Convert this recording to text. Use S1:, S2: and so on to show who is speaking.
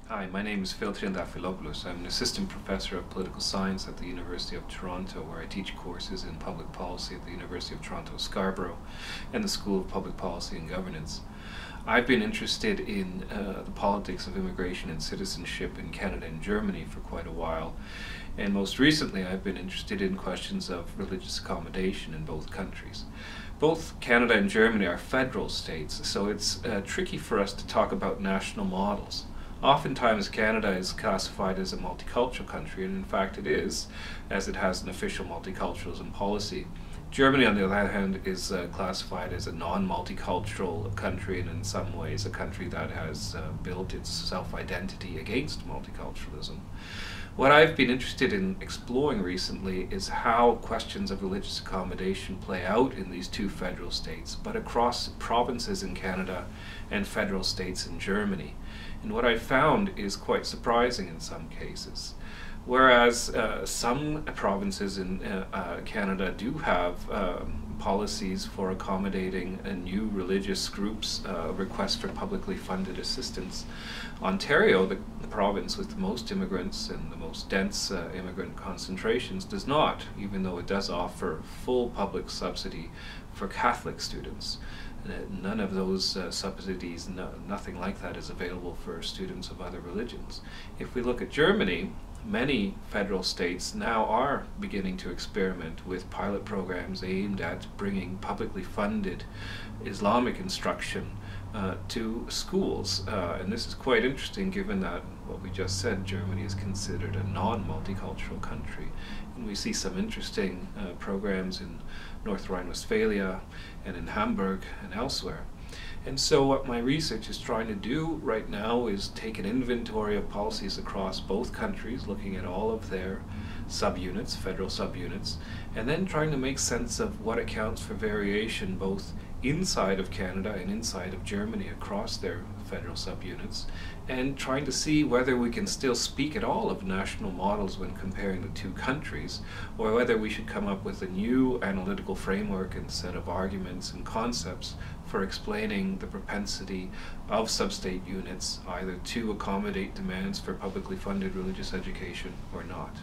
S1: Hi, my name is Triadafilopoulos. I'm an assistant professor of political science at the University of Toronto, where I teach courses in public policy at the University of Toronto Scarborough and the School of Public Policy and Governance. I've been interested in the politics of immigration and citizenship in Canada and Germany for quite a while, and most recently I've been interested in questions of religious accommodation in both countries. Both Canada and Germany are federal states, so it's tricky for us to talk about national models. Oftentimes Canada is classified as a multicultural country, and in fact it is, as it has an official multiculturalism policy. Germany, on the other hand, is classified as a non-multicultural country, and in some ways a country that has built its self-identity against multiculturalism. What I've been interested in exploring recently is how questions of religious accommodation play out in these two federal states, but across provinces in Canada and federal states in Germany. And what I found is quite surprising in some cases. Whereas some provinces in Canada do have policies for accommodating new religious groups, requests for publicly funded assistance, Ontario, the province with the most immigrants and the most dense immigrant concentrations, does not, even though it does offer full public subsidy for Catholic students. None of those subsidies, nothing like that is available for students of other religions. If we look at Germany, many federal states now are beginning to experiment with pilot programs aimed at bringing publicly funded Islamic instruction to schools. And this is quite interesting given that what we just said, Germany is considered a non-multicultural country. And we see some interesting programs in North Rhine-Westphalia and in Hamburg and elsewhere. And so what my research is trying to do right now is take an inventory of policies across both countries, looking at all of their subunits, federal subunits, and then trying to make sense of what accounts for variation both inside of Canada and inside of Germany across their federal subunits, and trying to see whether we can still speak at all of national models when comparing the two countries, or whether we should come up with a new analytical framework and set of arguments and concepts for explaining the propensity of sub-state units either to accommodate demands for publicly funded religious education or not.